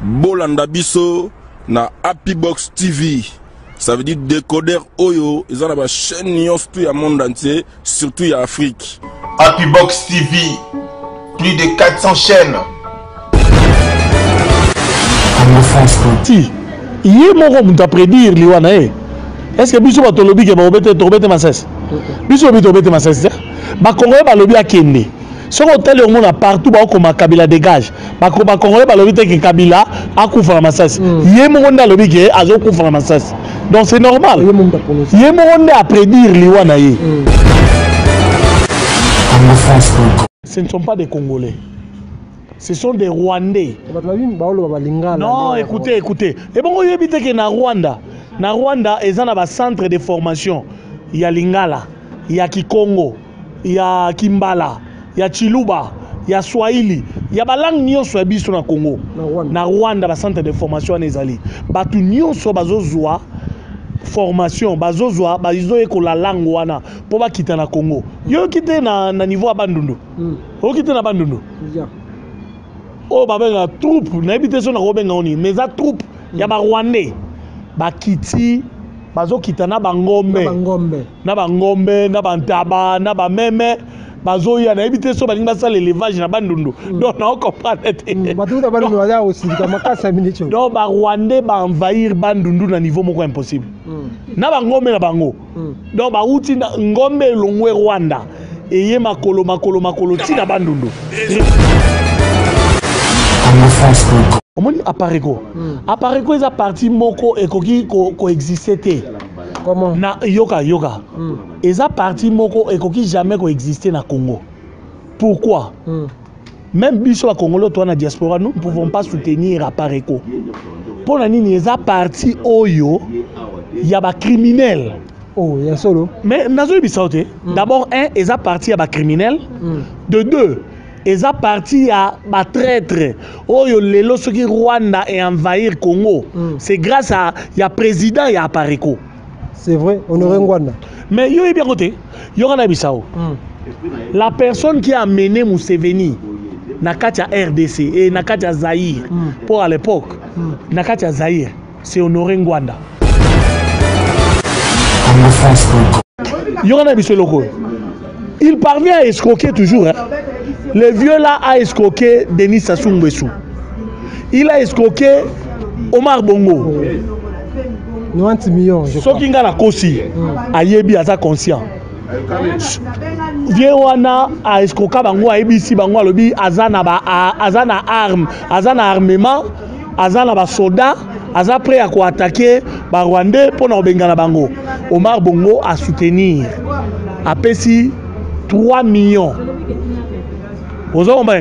Bolanda biso na Happy Box TV. Ça veut dire décodeur Oyo. Ils ont la chaîne Nyons tout le monde entier, surtout en Afrique. Happy Box TV, plus de 400 chaînes. Si, hier mon t'a prédire liwana est-ce que biso ba tolobi ke ba obete masese biso obete masese ba congolais ba lobi akende soko tele omona partout ba ko makabila dégage ba congolais ba lobi te ke kabila akufa na masese hier mon nda lobi ke azo kufa na masese donc c'est normal hier mon nda a prédire liwana ye. Ce ne sont pas des Congolais. Ce sont des Rwandais. Non, écoutez. Et bon, il y a que na Rwanda, ils ont un centre de formation. Il y a Lingala, il y a Kikongo, il y a Kimbala, il y a Chiluba, il y a Swahili. Il y a langue nion so biso na Congo. Na Rwanda, ba centre de formation ezali. Batu nion so bazozwa formation, bazozwa bazo ekola langue wana pour ba kita na Congo. Yo kité na niveau à Bandundu. O kité na Bandundu. Oh, babenga troupe, na ebité so na robenga oni, mais za troupe ya ba Rwandais. Ba kiti, bazo kita na bangombe. Na bangombe, na bantaba, na ba meme, bazo ya na ebité so balinga sala l'élevage na Bandundu. Donc na comprendre te. Batu ba Bandundu ya aussi ka makasa minute. Donc ba Rwandais ba envahir Bandundu na niveau moko impossible. Na bangombe na bango. Donc ba uti na ngombe longwe Rwanda. Eye makolo ti na Bandundu. Comment dit Apareko? Apareko est parti moko et qui coexistait. Comment? Na yoga. Ils a parti moko et qui jamais coexisté na Congo. Pourquoi? Même biso la Congolo toi na diaspora nous ne pouvons pas soutenir Apareko. Pour la nini ils a parti oyo y a ba criminel. Oh, il y a solo. Mais nazo bisaote. D'abord ils a parti à ba criminel. De deux. Ils ont parti à ma traître. Oh, lelo soki Rwanda et envahir Congo. C'est grâce à y a président et à Apareko. C'est vrai, on aurait Rwanda. Mais yo est bien côté. Yo na Bissau. La personne qui a mené Museveni Nakatia RDC et Nakatia Zaïre pour à l'époque Nakatia Zaïre, c'est Honoré Ngwanda. Yo na Bissau loko. Il parvient à escroquer toujours. Le vieux là a escroqué Denis Sassou Nguesso. Il a escroqué Omar Bongo. 90 millions, je crois. Sokinga na kosi, ayebi aza conscient. Vieux wana a escroqué bango ayebi bango alobi azana arme, azana armement, azana ba soda, aza prêt à quoi attaquer ba Rwandais pour na benga na bango. Omar Bongo a soutenir. A pesi 3 millions. Vous avez compris?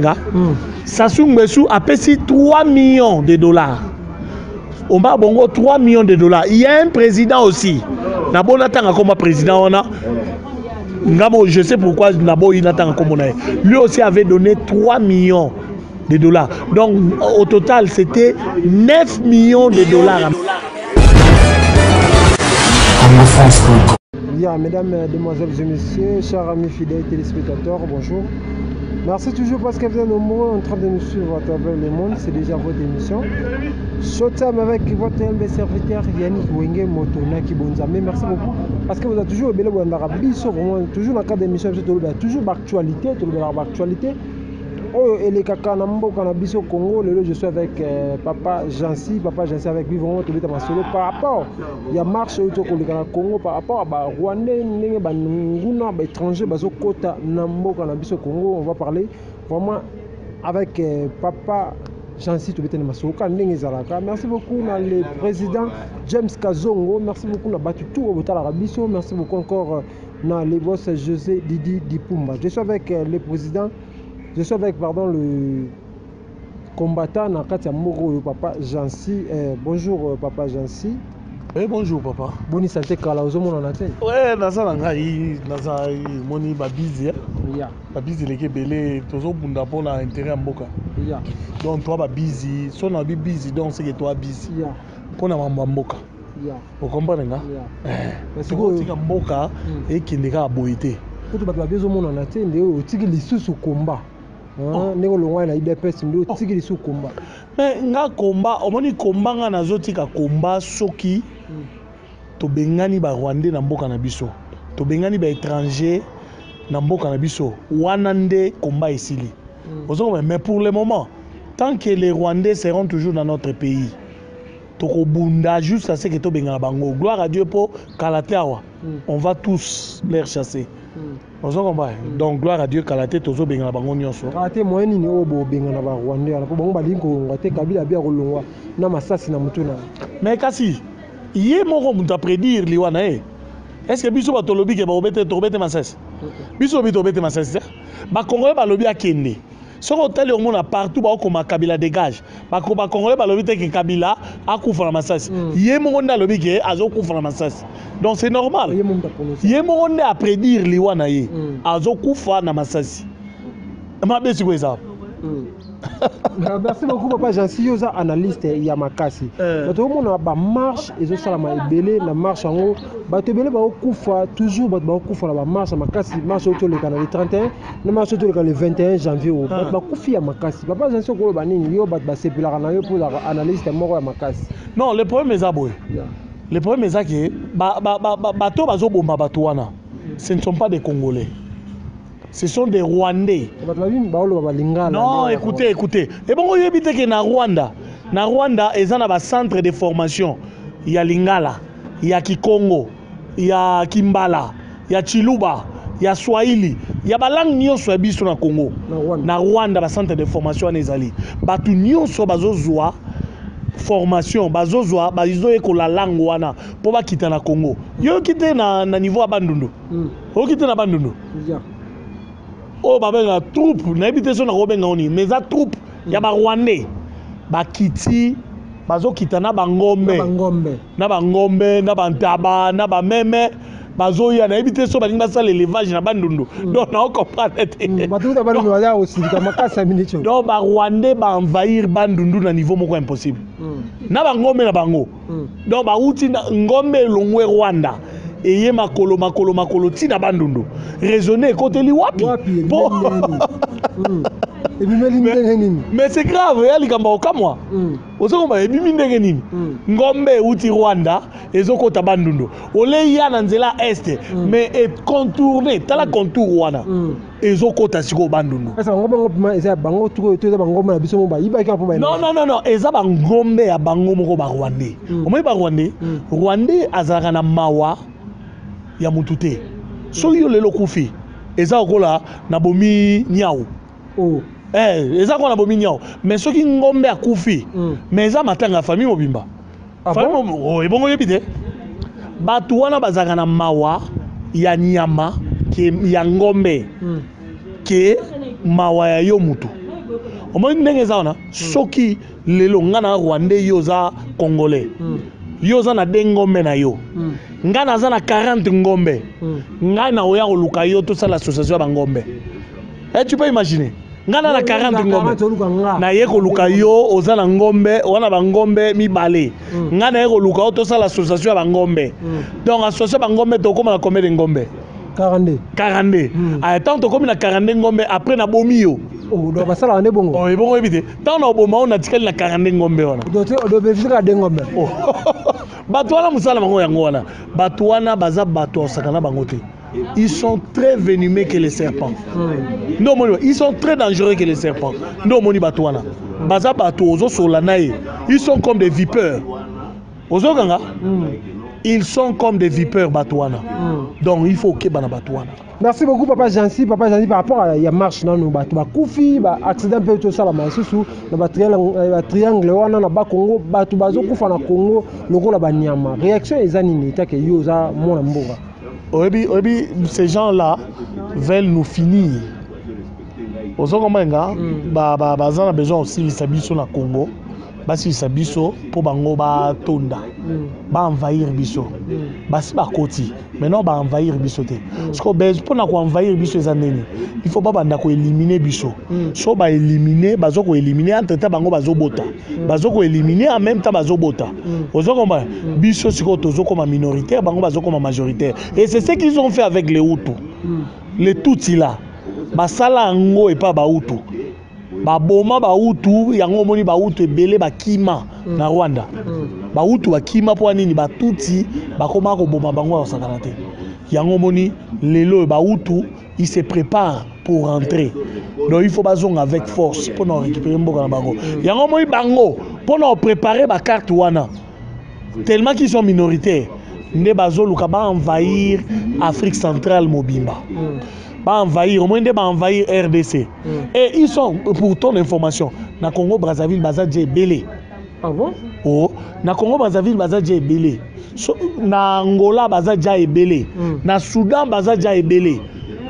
Sassou Nguesso a payé 3 millions de dollars. Omar Bongo 3 millions de dollars. Il y a un président aussi. Nabo n'attend comme président. Je sais pourquoi Nabo il n'attend comme on a. Lui aussi avait donné 3 millions de dollars. Donc au total c'était 9 millions de dollars. Bien, mesdames, demoiselles et messieurs, chers amis fidèles téléspectateurs, bonjour. Merci toujours parce que vous êtes nombreux en train de nous suivre à travers le monde. C'est déjà votre émission. Showtime avec votre humble serviteur Yannick Wenge Motonaki Bonzame. Merci beaucoup parce que vous êtes toujours au Bélé Wandarabi. Toujours dans le cadre d'émission, vous avez toujours d'actualité. Oh, et les caca Nambo Cannabis au Congo, je suis avec Papa Jancy avec lui vraiment tout le temps solo par rapport il y a marche au Congo par rapport à Rwandais, Nguna, étrangers, Bazo Kota Nambo Cannabis au Congo, on va parler vraiment avec Papa Jancy tout le temps solo. Merci beaucoup le président James Kazongo, merci beaucoup na battu tout au Botalabiso, merci beaucoup encore na les boss José Didi Dipumba. Je suis avec le président. Je suis avec le combattant Nakatia Moro, Papa Jancy. Bonjour Papa Jancy. Oui, bonjour papa. Bonne santé Kala Ozomo Nanaté. Ouais, Nasa Moni Babizi. Babizi les Kébélé, Tozo Bunda pour l'intérêt à Mboka. Donc toi Babizi, son abi busy, donc c'est que toi busy. Pour la Mboka. Vous comprenez? Parce que Mboka et qui n'est pas boité. Pour tu vas bien au monde Nanaté, il y a aussi les sous combat. ndenge olongwa na IDPS ndo tikili su komba mais nga komba omoni komba nga nazotika komba soki tobengani ba Rwandais na mboka na biso tobengani ba étranger na mboka na biso wana nde komba esili mais pour le moment tant que les Rwandais seront toujours dans notre pays tokobunda juste à ce que tobengana bango gloire à Dieu pour Kalateawa on va tous les chasser. Donc gloire à Dieu Kalaté tozo bengana bango nyonso. Kalaté moyeni ni obo bengana ba Rwandais ala po bango balingo ngate kabila bia kolongwa na masasi na mutuna. Mais kasi yé moko muta prédire liwana est-ce que biso ba tolobi ke ba obete masasi? Biso bi tobete masasi. Ba Congolais ba lobi akende. Soko tele omona partout ba okoma kabila dégage. Ba Congolais ba lobi te ke kabila akufa na masasi. Yé moko nda lobi ke azokufa na masasi. Donc c'est normal. Yé moko nda a prédire liwana ye. Azokufa na masasi. Mabe siko eza. Merci beaucoup papa Jansi yoza analyste ya makasi. Bato omona ba marche ezo sala ma ebele na marche yango bato ebele ba okufa toujours bato ba okufa na ba marche makasi marche oto le kana le 31 na marche oto le kana le 21 janvier o bato ba kufi ya makasi. Papa Jansi ko ba nini yo bato ba sepela na yo pour la analyste moko ya makasi. Non, le problème est aboy. Le problème est que bato bazo bomba bato wana. Ce ne sont pas des Congolais. Ce sont des Rwandais. Non, écoutez. Et bon, vous évitez que na Rwanda, ils ont un centre de formation. Il y a Lingala, il y a Kikongo, il y a Kimbala, il y a Chiluba, il y a Swahili. Il y a des langues nyonso biso na Congo. Na Rwanda, un centre de formation ezali. Batu nyonso bazozwa formation, bazozwa, bazo ekola langue wana pour ba quitter na Congo. Yo quitter na niveau abandundu. O quitter na abandundu. Oh babenga troupe na ebité so na kobenga oni mais za troupe ya ba Rwandais ba kiti bazo kita na bangombe na bantaba na ba meme bazo ya na ebité so balinga sala élevage na bandundu donc na comprendre te batuta bandundu ya aussi kama kasa minute donc ba Rwandais ba envahir bandundu na niveau moko impossible na bangombe na bango donc ba uti ngombe longwe Rwanda et makolo tina bandundu raisonner côté li wapi mais c'est grave ya likamba okamwa ozokoma ebimi ndenge nini ngombe uti Rwanda ezokota bandundu ole ya na nzela est mais est contourné tala contour wana ezokota siko bandundu esa ngombe eza bango tuko eza bangombe na biso mo ba yibaki apo ba non eza bangombe ya bango moko ba Rwandais omoyi ba Rwandais azalaka na mawa ya mutute so yo lelo kufi eza okola na bomi nyao eza ko na bomi nyao mais soki ngombe akufi mais eza matanga famille mobimba famille ebongo yebite batu wana bazaka na mawa ya nyama ke ya ngombe ke mawa ya yo mutu omoni ndenge eza wana soki lelo ngana Rwandais yo za Congolais yo za na dengombe na yo nga naza na 40 ngombe nga na oya koluka yo to sala association ba ngombe tu peux imaginer nga na 40 ngombe na ye koluka yo oza na ngombe wana ba ngombe mibale nga na ye koluka yo to sala association ba ngombe donc association ba ngombe to koma na combien de ngombe 42 tant to komi na 42 ngombe après na bomi yo donc basala ande bongo bongo ebite tant na boma on a tikali na 42 ngombe wana do befika de ngombe bato wana musala bango yango wana bato wana baza bato osakana bango te ils sont très venimeux que les serpents ils sont très dangereux que les serpents ndo moni bato wana baza bato ozo sola nae ils sont comme des vipères ozo ganga ils sont comme des vipères batouana. Donc il faut que bana batouana. Merci beaucoup papa Jansi par rapport à la marche dans nous bateau koufi ba accident peut tout ça la masusu na triangle wana na ba Congo bato bazo kufa na Congo lokola ba nyama réaction ezani ni take yo za mona mboga. Obi ces gens là veulent nous finir. Ozokomenga ba za na besoin aussi les sabiso na Congo. Basi sabiso pour bango ba tonda ba envahir biso basi ba koti maintenant ba envahir biso te parce que pour na ko envahir biso ezaneni il faut pas banda ko éliminer biso so ba éliminer bazo ko éliminer entre temps bango bazo éliminer en même temps bazo bota ozo komba biso siko tozo comme minoritaire bango bazo comme majoritaire et c'est ce qu'ils ont fait avec les Hutus les Tutsi là basala ngo et pas ba Hutu baboma bautu yango moni bautu ebele bakima na Rwanda bautu bakima po nini batuti bakoma ko boma bango osakana te yango moni lelo bautu il se prépare pour rentrer donc il faut bazonga avec force pour nous récupérer mboka na bango yango moni bango pour nous préparer ba carte wana tellement qu'ils sont minoritaires nde bazoluka ba envahir Afrique centrale mobimba ba envahir au moins de ba envahir RDC et ils sont pour ton information na Congo Brazzaville baza dje belé ah bon oh na Congo Brazzaville baza dje belé so, na Angola baza dja ebelé na Soudan baza dja ebelé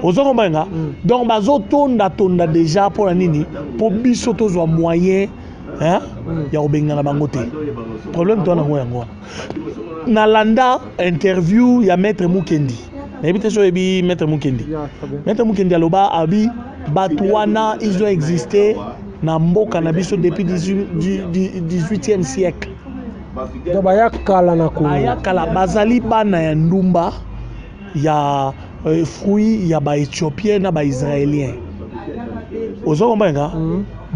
ozo mbenga donc bazo tonda déjà pour la nini pour biso tozwa moyen hein ya obenga na bango te problème to na ngo yango na landa interview ya maître Mukendi n'habite so ebi maître Mukendi maître Mukendi aloba abi batwana ils ont existé na mboka na biso depuis du 18e siècle donc bayakala na ko bayakala bazali bana ya ndumba ya fruit ya ba éthiopien na ba israélien ozo kombenga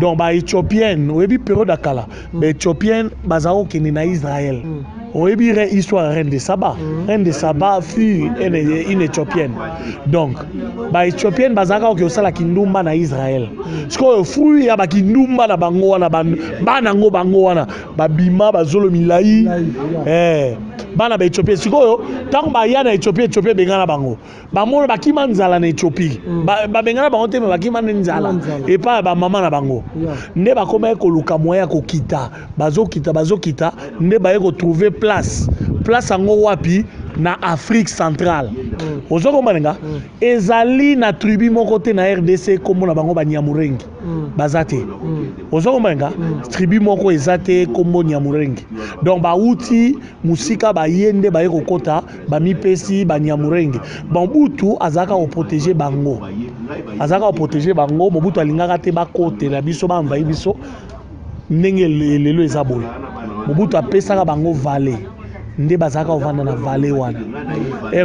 donc ba éthiopienne oyebi période akala ba éthiopienne bazao kini na Israël oyebi histoire reine de Saba fut une éthiopienne donc ba éthiopienne bazaka o osala kindumba na Israël siko fruit ya ba kindumba na bango wana bana ngo bango wana babima bazolo milai bana ba Éthiopie siko tant ba ya na Éthiopie bengana bango ba mona bakima nzala na Éthiopie ba bengana bango te bakima nzala et pas ba mama na bango nde ba koma ko luka moya ko kita bazokita nde ba ko trouver place ango wapi na Afrique centrale ozoko manenga ezali na tribu moko te na RDC kombo na bango ba Nyamurengi bazate ozoko manenga tribu moko ezate kombo Nyamurengi donc ba uti musika ba yende ba yeko kota ba mipesi ba Nyamurengi Mobutu azaka o protéger bango Mobutu alingaka te ba kote la biso ba envahi biso ndenge lelo ezaboye Mobutu apesaka bango vallée nde bazaka ovanda na vallée wana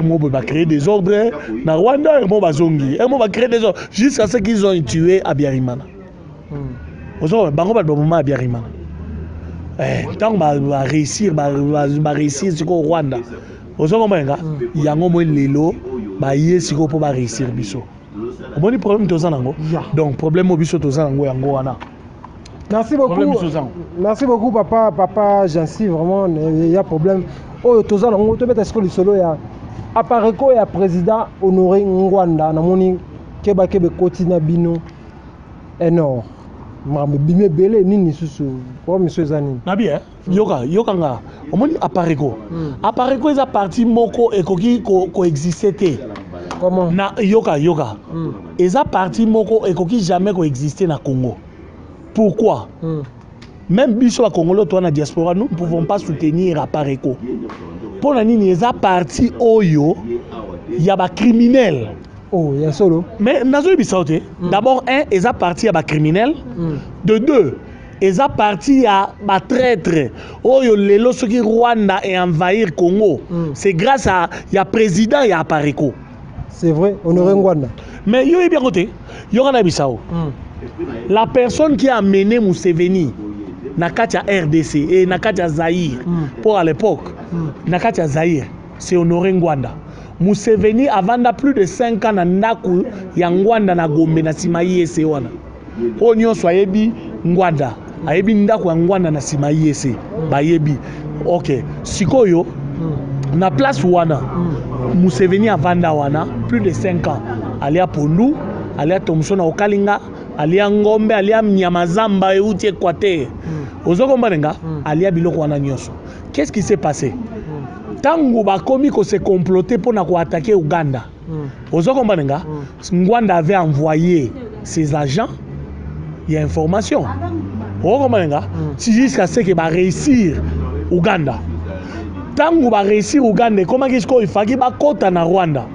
Mobo va créer des ordres na Rwanda Mobo bazongi Mobo va créer des ordres jusqu'à ce qu'ils ont tué Abiyarimana ozo bango ba bomama Abiyarimana tant ba réussir siko Rwanda ozo momenga yango mo lelo ba yesiko po ba réussir biso omoni problème tozanango donc problème biso tozanango yango wana. Merci beaucoup papa Jansi, vraiment il y a problème. Oh tozana on te mettre ce solo ya apareko ya président Honoré Ngwanda na moni keba kotina bino énorme. Mambe bimé belé nini susu pour monsieur Zani. Na bien yoka nga omoni apareko. Apareko eza parti moko ekoki ko exister. Comment? Na yoka. Eza parti moko ekoki jamais ko exister na Congo. Pourquoi? Même biso à Congolo, toi na diaspora, nous ne pouvons pas soutenir Apareko. Pour la nini, ils ont parti Oyo, il y a des criminels. Oh, il y a solo. Mais d'abord, ils ont parti à des criminels. De deux, ils ont parti à des traîtres. Oyo, lelo soki Rwanda et envahir Congo. C'est grâce à il y a président et Apareko. C'est vrai, Honoré Ngwanda. Mais il y a bien côté, il y a un Bissau. La personne qui a mené Museveni Nakatia RDC et Nakatia Zaïre pour à l'époque Nakatia Zaïre c'est Honoré Ngwanda. Museveni avant plus de 5 ans na ndaku ya Ngwanda na Gombe na Simayi ese wana onyo soyebi Ngwanda ayebi ndaku ya Ngwanda na Simayi ese bayebi OK sikoyo na place wana Museveni avanda wana plus de 5 ans alia Pondu alia Thomson Okalinga alia Ngombe alia Mnyamazamba euti Équateur ozoko mbanenga alia biloko wana nyonso. Qu'est-ce qui s'est passé? Tango bakomi ko se comploter pour na ko attaquer Uganda ozoko mbanenga Ngwanda avait envoyé ses agents, il y a information ozoko mbanenga si jusqu'à ce que ba réussir Uganda tango ba réussir Uganda comment qu'est-ce qu'il fallait ba kota na Rwanda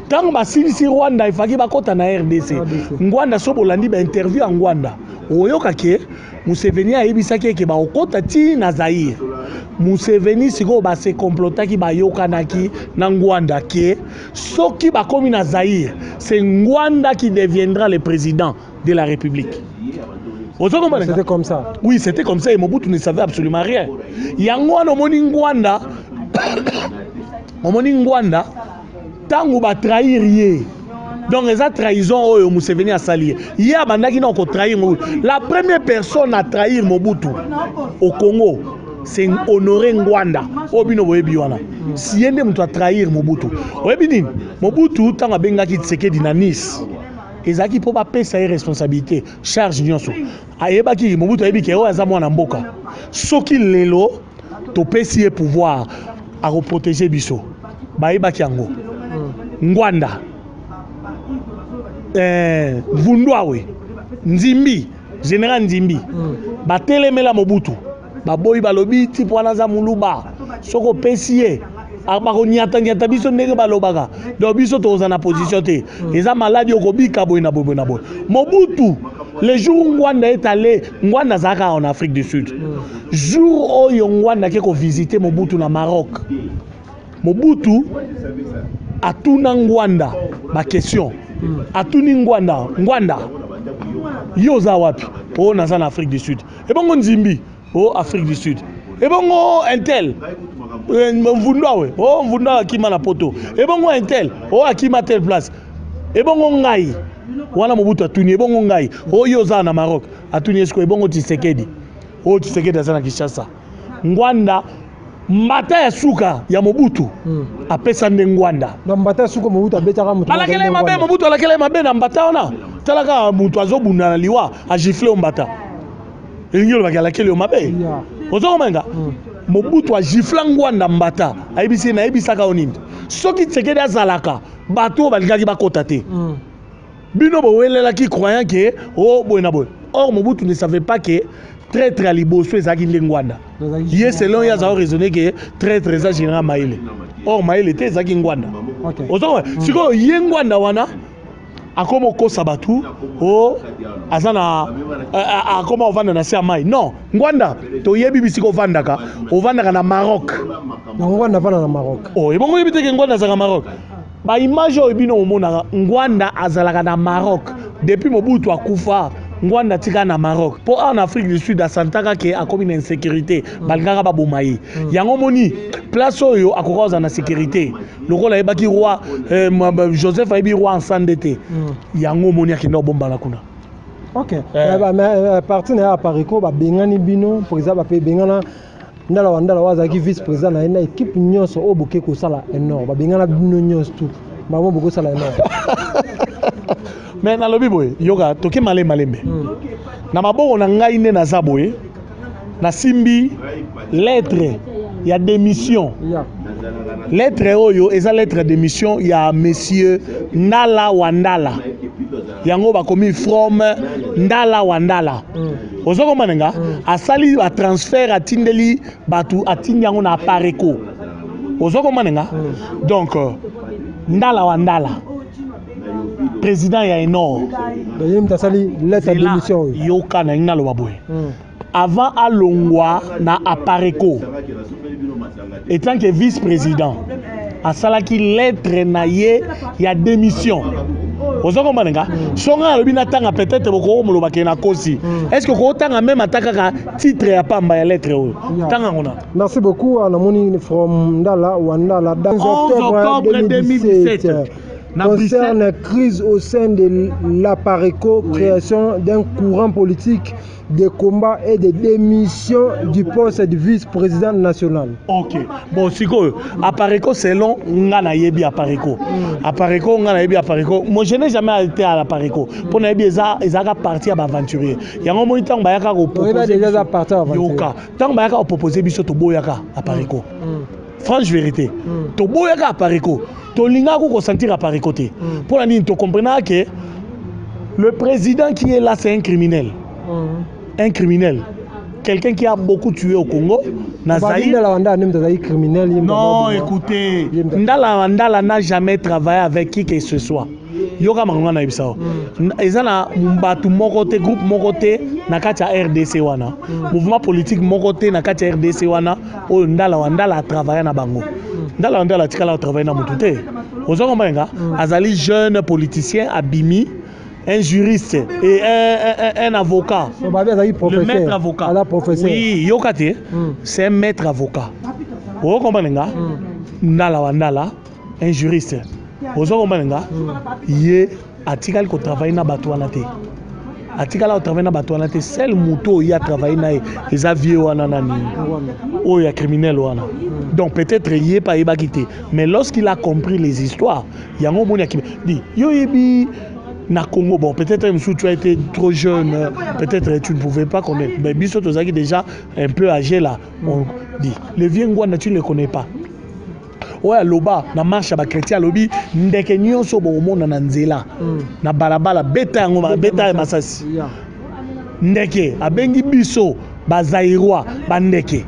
tango basilisi Rwanda ifaki bakota na RDC Ngwanda sobo landi ba interview en Ngwanda oyoka ke Museveni ayebisaki ke ba okota ti na Zaïre Museveni siko ba se complotaki ba yokanaki na Ngwanda ke soki bakomi na Zaïre c'est Ngwanda qui deviendra le président de la République C'était comme ça. Oui, c'était comme ça et Mobutu ne savait absolument rien. Yango wana omoni Ngwanda tango ba trahir ye. Donc les trahison oyo Museveni a sali. Hier bandaki na ko trahir Mobutu. La première personne à trahir Mobutu au Congo, c'est Honoré Ngwanda. Obino boyebi wana. Si yende mutu a trahir Mobutu. Oyebi nini? Mobutu tango bengaki Tshisekedi na Nice. Ezaki po ba pesa ye responsabilité, charge nyonso. Ayebaki Mobutu ayebi ke o aza mwana mboka. Soki lelo to pesi ye pouvoir à reprotéger biso. Ba yebaki yango. Ngwanda. Vundwawe. Nzimbi, général Nzimbi. Ba telemela Mobutu. Ba boyi balobi tipo wana za muluba. Soko pesi ye abako nyata biso ndenge balobaka do biso toza na position te eza maladi okobika boy na boy. Mobutu le jour Ngwanda est allé Ngwanda zaka en Afrique du Sud jour oyo Ngwanda ke ko visiter Mobutu na Maroc Mobutu atuna Ngwanda ba question atuni Ngwanda yo za wapi po na za Afrique du Sud e bongo Nzimbi o Afrique du Sud e bongo Intel Mvundwawe Mvundwa akima na poto e bongo Intel akima tel place e bongo ngai wana Mobutu atuni e bongo ngai yo za na Maroc atuni esko e bongo Tshisekedi Tshisekedi azana Kinshasa Ngwanda mbata ya suka ya Mobutu apesa nde Ngwanda na mbata ya suka Mobutu abetaka mutu alakele mabe Mobutu alakele mabe na mbata ona talaka mutu azobunda na liwa a gifler mbata elingelo bakalakele mabe ozomenga Mobutu a gifla Ngwanda mbata ayebisi na yebisaka onindi soki Tshisekedi azalaka bato balikaki bakota te bino bowelelaki croyant que boy na boy or Mobutu ne savait pas que traître à liboso ezaki nde Ngwanda ye selon ya za raisonner que traître eza général Maïle or Maïle te ezaki Ngwanda ozomenga siko ye Ngwanda wana akoma kosa batu azana akoma ovanda na sia mai non Ngwanda to yebi bisiko ovandaka na Maroc Ngwanda vana na Maroc ebongo yebiteke Ngwanda zaka Maroc ba image oyo bino omonaka Ngwanda azalaka na Maroc depuis Mobutu akufa Ngwanda tika na Maroc po en Afrique du Sud asantaka ke akomi na insécurité balingaka babomaye yango moni place oyo akokoza na sécurité lokola yebaki roi Joseph ayebi roi ensande te yango moni akenda obombana kuna parti na ya Apariko babengani bino président bape bengana ndala wazaki vice président na ena équipe nyonso o boke ko sala énorme babengana bino nyonso tout bamo boko sala énorme mais na lobi boy yoga toke malembe na maboko na ngai ne na zaboye na simbi lettre ya démission lettre oyo eza lettre démission ya monsieur Ndala Wandala yango bakomi from Ndala Wandala ozoko manenga asali a transfert atindeli batu atindi yango na Apareko ozoko manenga donc Ndala Wandala président ya Enor sali lettre démission yoka na ngalo baboy avant alongwa na Apareko étant que vice-président asalaki lettre na ye ya démission ozoko manenga songa lobi na tanga peut-être boko moloba ke na kosi est-ce que ko tanga même ataka titre ya pamba ya lettre oyo tanga ngona merci beaucoup on a moni from Ndala Wandala dans octobre 2017 concerne crise au sein de l'Apareco, création d'un courant politique de combat et de démission du poste de vice-président national. Ok. Bon, siko, Apareko selon ngana yebi Apareko. Apareko ngana yebi Apareko. Moi, je n'ai jamais été à l'Apareco. Pour n'ayebi ezaka parti à aventurier. Yango mo itang bayaka ko proposer. Déjà parti à aventurier. Yoka. Tang bayaka ko proposer biso to boyaka Apareko. Franche vérité. To boyaka Apareko. To linga ko sentir Apareko te. Pour la nini to comprendre que le président qui est là c'est un criminel. Un criminel. Quelqu'un qui a beaucoup tué au Congo. Non, écoutez, Ndala Wandala n'a jamais travaillé avec qui que ce soit. Yoga mangana ibisao. Ezana mbatu mokote groupe mokote nakati RDC wana. Mouvement politique mokote nakati RDC wana. O Ndala Wandala a travaillé na bango. Ndala Wandala tikala a travaillé na mutute. Ozongo mbenga azali jeune politicien abimi un juriste et un avocat. Le maître avocat. Oui, Yokate, c'est un maître avocat. Vous comprenez? Nala, un juriste. Vous comprenez? Il est article qui travaille dans Batouanate. Article qui travaille dans Batouanate, c'est le mouton qui a travaillé dans les avions ou les criminels. Donc peut-être il n'est pas quitté. Mais lorsqu'il a compris les histoires, il y a un moment qui dit Yoyebi. Na Congo, bon, peut-être tu as été trop jeune, peut-être tu ne pouvais pas connaître. Mais Bissot Ozaki déjà un peu âgé là, on dit. Les vieux Ngwana, tu ne les connais pas. Ouais, Loba, na marche à chrétien lobby, ndeke nyonso bo monde na nzela. Na balabala beta ngoma, beta masasi. Ndeke, abengi biso, bazairwa, bandeke.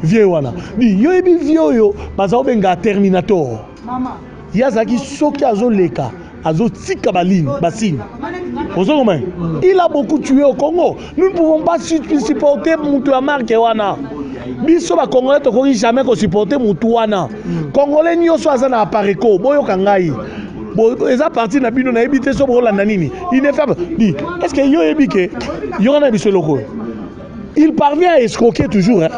Vieux wana. Di yo ebi vieux yo, baza benga Terminator. Yazaki soki azoleka. Il a beaucoup tué au Congo. Nous ne pouvons pas supporter Moutouamarke wana. Biso ba Congolais to ko jamais ko supporter Moutouana. Congolais nyo so azana apareko, boyo kangai. Bo eza parti na bino na ebité so bolanda nini. Il ne fait pas. Dit, est-ce que yo ebike yo na biso loko. Il parvient à escroquer toujours hein.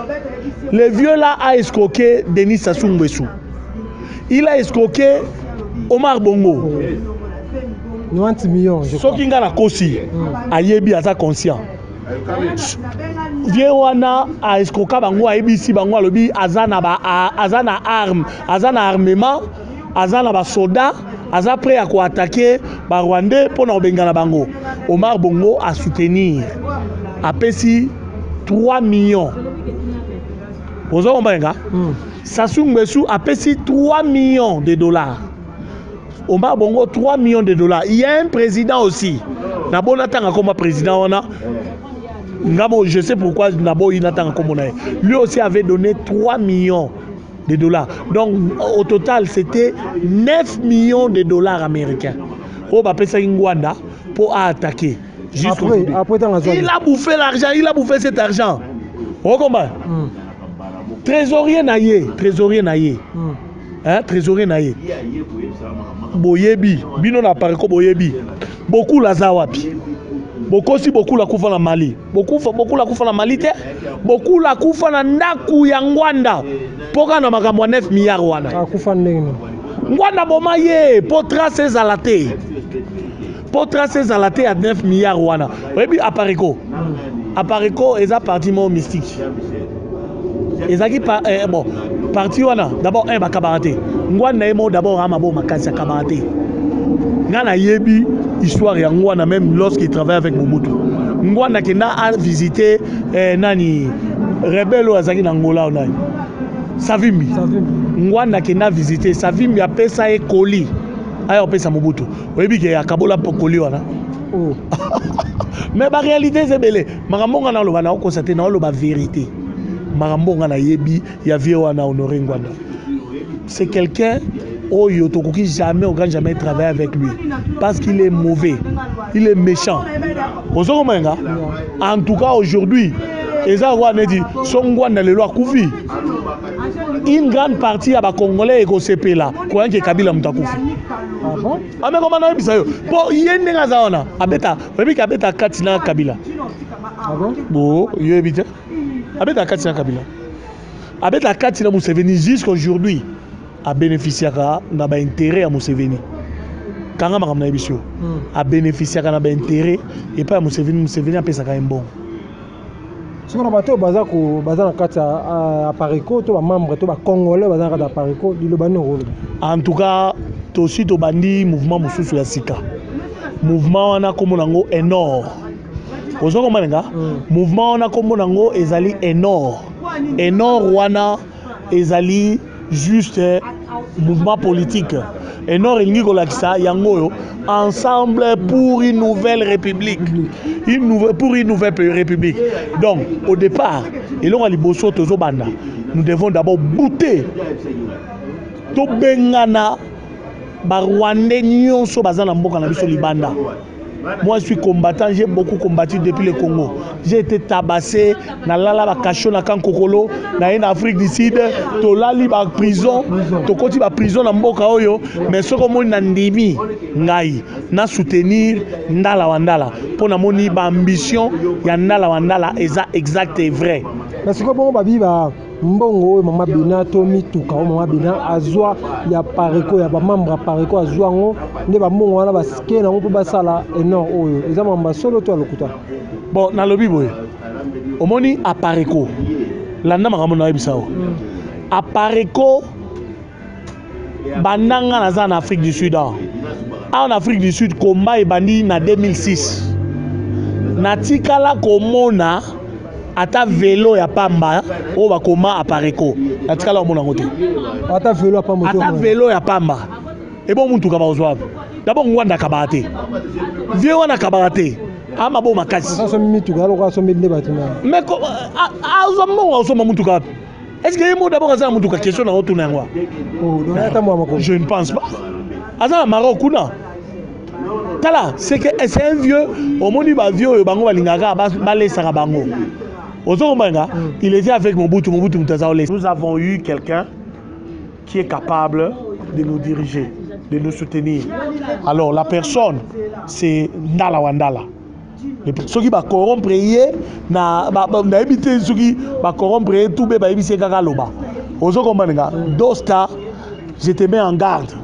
Le vieux là a escroqué Denis Sassou Nguesso. Il a escroqué Omar Bongo. 90 millions, je crois. Ce qui a kosi, ayebi asa conscient. Vieux wana a escroqué bango ayebi si bango lobi azana arme, azana armement, azana ba soldat, aza prêt à quoi attaquer ba Rwandais pour na bengana bango. Omar Bongo a soutenir. A pesi 3 millions. Vous avez compris? Sassou Nguesso a pesi 3 millions de dollars. Omar Bongo 3 millions de dollars. Il y a un président aussi. Nabo n'attend comme président. Je sais pourquoi Nabo n'attend comme lui aussi avait donné 3 millions de dollars. Donc au total c'était 9 millions de dollars américains. On va payer ça en Rwanda pour attaquer. Après, il a bouffé l'argent, il a bouffé cet argent. Vous comprenez? Trésorier naïe, trésorier naïe. Hein, trésorier naïe. Boyebi, bino na pareko boyebi. Beaucoup la zawapi. Beaucoup la koufa na Mali. Beaucoup la koufa na Mali te. Beaucoup la koufa na ndaku ya Ngwanda. Poka na makambo 9 milliards wana. Koufa ndenge. Ngwanda boma ye, pour tracer zalate. Pour tracer zalate à 9 milliards wana. Boyebi apareko. Apareko eza parti mo mystique. Ezaki bon parti wana d'abord un bakabarate ngwana emo d'abord amabo makasi akabarate ngana yebi histoire ya ngwana même lorsqu'il travaille avec Mobutu ngwana kenda a visiter nani rebelle azaki na Angola onai Savimbi ngwana kenda visiter Savimbi a pesa e colis ayo pesa Mobutu oyebi ke akabola colis wana mais la réalité c'est belé makambo ngana lo bana ko constater na lo ba vérité. Marambonga na yebi ya vieux wana honoré Ngwanda. C'est quelqu'un au Yotoko qui jamais aura jamais travaillé avec lui parce qu'il est mauvais, il est méchant. En tout cas aujourd'hui, une grande partie à Congolais et Congolais là, quoi que Kabila mutakufi. Ah bon? Ah mais comment on a dit ça? Pour yende ngazaona, abeta, webi kabeta katina Kabila. Ah bon? Bon, yebite. Abeta Katina Kabila. Abeta Katina Museveni jusqu'aujourd'hui a bénéficié d'un intérêt à Museveni. Quand on a émission, a bénéficié d'un intérêt et pas Museveni a payé ça quand même bon. Si on a battu au bazar à Pariko, tous les membres, tous les Congolais bazar à Pariko, ils le bannent. En tout cas, aussi to bandi mouvement Moussou ya Sika. Mouvement on a comme on énorme. Vous avez mouvement on a comme on ezali énorme. Énorme wana ezali juste mouvement politique. Énorme il nicola ça yango ensemble pour une nouvelle république. Pour une nouvelle république. Donc au départ, et là on a liboso tozo banda. Nous devons d'abord bouter to bengana ba Rwandais nyonso bazana mboka na biso libanda. Moi je suis combattant, j'ai beaucoup combattu depuis le Congo. J'ai été tabassé na lala ba kacho na Kankokolo, na en Afrique du Sud, to lali ba prison, to koti ba prison na mboka oyo, mais ce comme na ndimi ngai na soutenir ndala wandala pour na moni ba ambition ya ndala wandala exact et vrai. Parce que bon babi ba mbongo mama bina to mituka mama bina azwa ya pareko ya ba membre pareko azwa ngo nde ba mbongo wana ba ske na ngo ba sala énorme oyo eza mamba solo to lokuta. Bon na lobi boy omoni apareko landa makambo na yebisao apareko bandanga naza na Afrique du Sud en Afrique du Sud combat e bandi na 2006 natikala komona ata vélo ya pamba o ba koma apareko natikala omona ngote ata vélo ya pamba e bon muntu ka ba ozwa d'abord ngwanda kabate vieux wana kabate ama bo makasi ça so mituka lo ka so mille batina mais ko azo mo so mutuka est-ce que yemo d'abord ça mutuka question na retourner ngwa oh donc ata mo mako je ne pense pas aza Maroc kuna tala c'est que c'est un vieux au moni ba vieux bango balingaka ba lesaka bango ozo mbanga il était avec Mobutu Mutazaole. Nous avons eu quelqu'un qui est capable de nous diriger, de nous soutenir. Alors la personne c'est Ndala Wandala. Ceux qui va corrompre na éviter ceux qui va corrompre tout be ba éviter kaka loba. Ozo mbanga Dosta, je te mets en garde.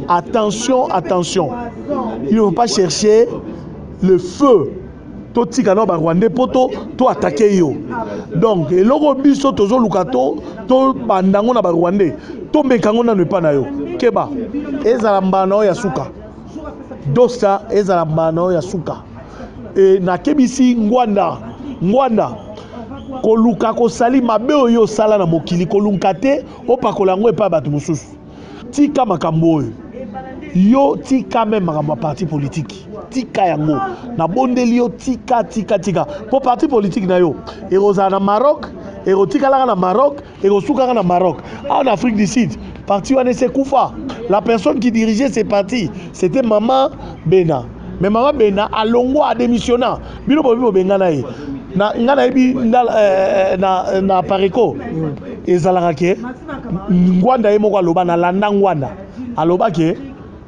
Attention, attention. Il ne faut pas chercher le feu. To tika no ba Rwandais poto to attaquer yo. Donc eloko biso tozo lukato to bandango na ba Rwandais. To mekango na nepa na yo. Keba ezala mbano ya suka. Dosta ezala mbano ya suka. E na kebisi ngwanda koluka ko sali mabe oyo sala na mokili kolunka te opakola ngo epa bato mosusu. Tika makambo oyo. Yo tika même makambo parti politique. Tika yango na bondeli yo tika po parti politique na yo eroza na Maroc erotika la na Maroc erosuka na Maroc en Afrique du Sud parti wana se kufa la personne qui dirigeait ces partis c'était Maman Bena mais Maman Bena alongo a démissionné bino bo benga na ye na ngana ebi na pareko ezalaka ke ngwanda ye moko aloba na landa ngwanda aloba ke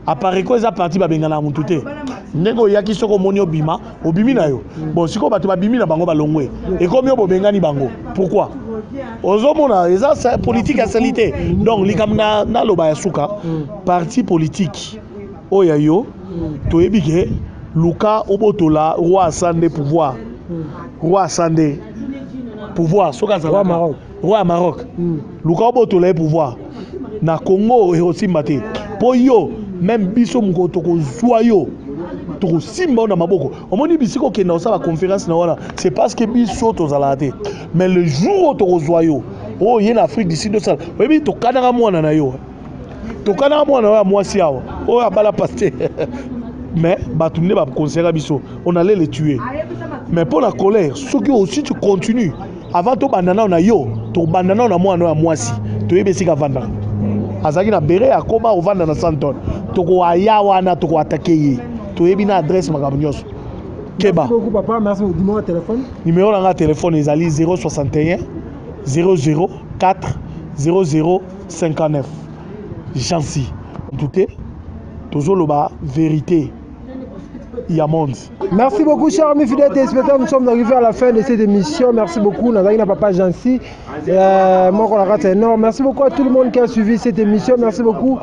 apareko eza parti babengana mutu te ndenge yaki soko moni obima obimi na yo bon siko bato babimi na bango balongwe ekomi obengani bango pourquoi ozomona eza politique ya salite donc likamna na loba ya suka parti politique oya yo toyebi ke luka obotola roi asande pouvoir soka za roi Maroc luka obotola pouvoir na Congo erosimba te po yo même biso moko tokozwa yo tokosimba na maboko omoni bisiko kenda osala conférence na wana c'est parce que biso tozala te mais le jour où tokozwa yo oh yé na Afrique du Sud osala oyebi tokanaka mwana na yo ya mwasi awa oyo abala paste mais bato nde bakonseillera biso on allait les tuer mais pour la colère soki aussi tu continues avant tobandana na yo tobandana na mwana ya mwasi toyebi esika vandana azaki na bere akoma ovanda na Santon toko aya wana toko attaquer ye toyebi na adresse makambo nyonso keba. Merci beaucoup papa, merci pour numéro de téléphone. Numéro na téléphone ezali 061 004 0059 Jansi douté tozoloba vérité Yamonde. Merci beaucoup chers amis fidèles téléspectateurs, nous sommes arrivés à la fin de cette émission. Merci beaucoup Nazarina papa Jansi. Moi on la rate énorme. Merci beaucoup à tout le monde qui a suivi cette émission. Merci beaucoup.